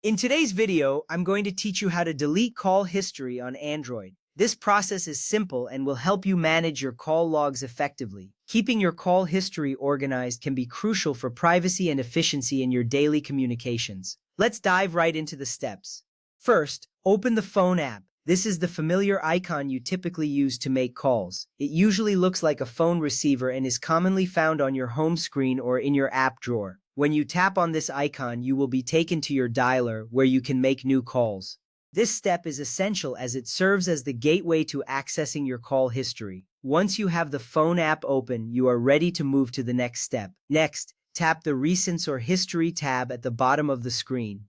In today's video, I'm going to teach you how to delete call history on Android. This process is simple and will help you manage your call logs effectively. Keeping your call history organized can be crucial for privacy and efficiency in your daily communications. Let's dive right into the steps. First, open the phone app. This is the familiar icon you typically use to make calls. It usually looks like a phone receiver and is commonly found on your home screen or in your app drawer. When you tap on this icon, you will be taken to your dialer where you can make new calls. This step is essential as it serves as the gateway to accessing your call history. Once you have the phone app open, you are ready to move to the next step. Next, tap the Recents or History tab at the bottom of the screen.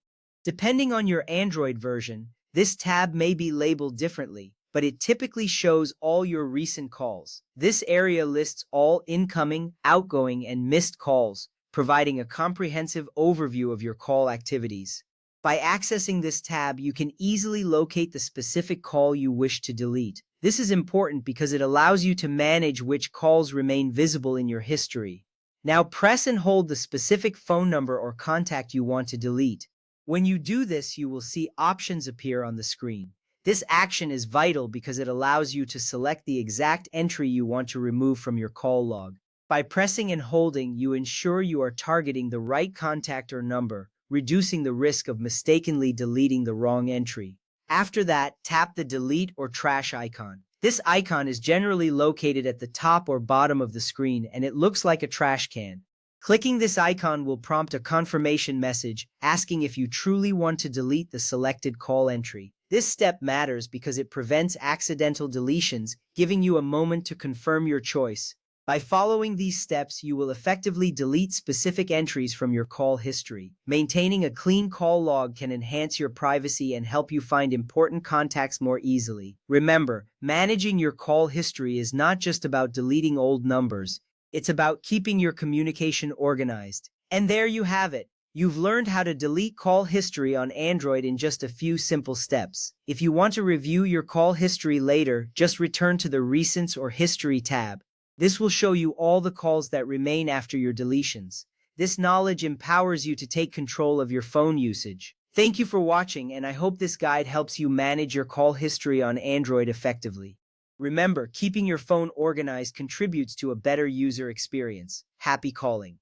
Depending on your Android version, this tab may be labeled differently, but it typically shows all your recent calls. This area lists all incoming, outgoing, and missed calls, providing a comprehensive overview of your call activities. By accessing this tab, you can easily locate the specific call you wish to delete. This is important because it allows you to manage which calls remain visible in your history. Now press and hold the specific phone number or contact you want to delete. When you do this, you will see options appear on the screen. This action is vital because it allows you to select the exact entry you want to remove from your call log. By pressing and holding, you ensure you are targeting the right contact or number, reducing the risk of mistakenly deleting the wrong entry. After that, tap the delete or trash icon. This icon is generally located at the top or bottom of the screen and it looks like a trash can. Clicking this icon will prompt a confirmation message asking if you truly want to delete the selected call entry. This step matters because it prevents accidental deletions, giving you a moment to confirm your choice. By following these steps, you will effectively delete specific entries from your call history. Maintaining a clean call log can enhance your privacy and help you find important contacts more easily. Remember, managing your call history is not just about deleting old numbers. It's about keeping your communication organized. And there you have it. You've learned how to delete call history on Android in just a few simple steps. If you want to review your call history later, just return to the Recents or History tab. This will show you all the calls that remain after your deletions. This knowledge empowers you to take control of your phone usage. Thank you for watching, and I hope this guide helps you manage your call history on Android effectively. Remember, keeping your phone organized contributes to a better user experience. Happy calling.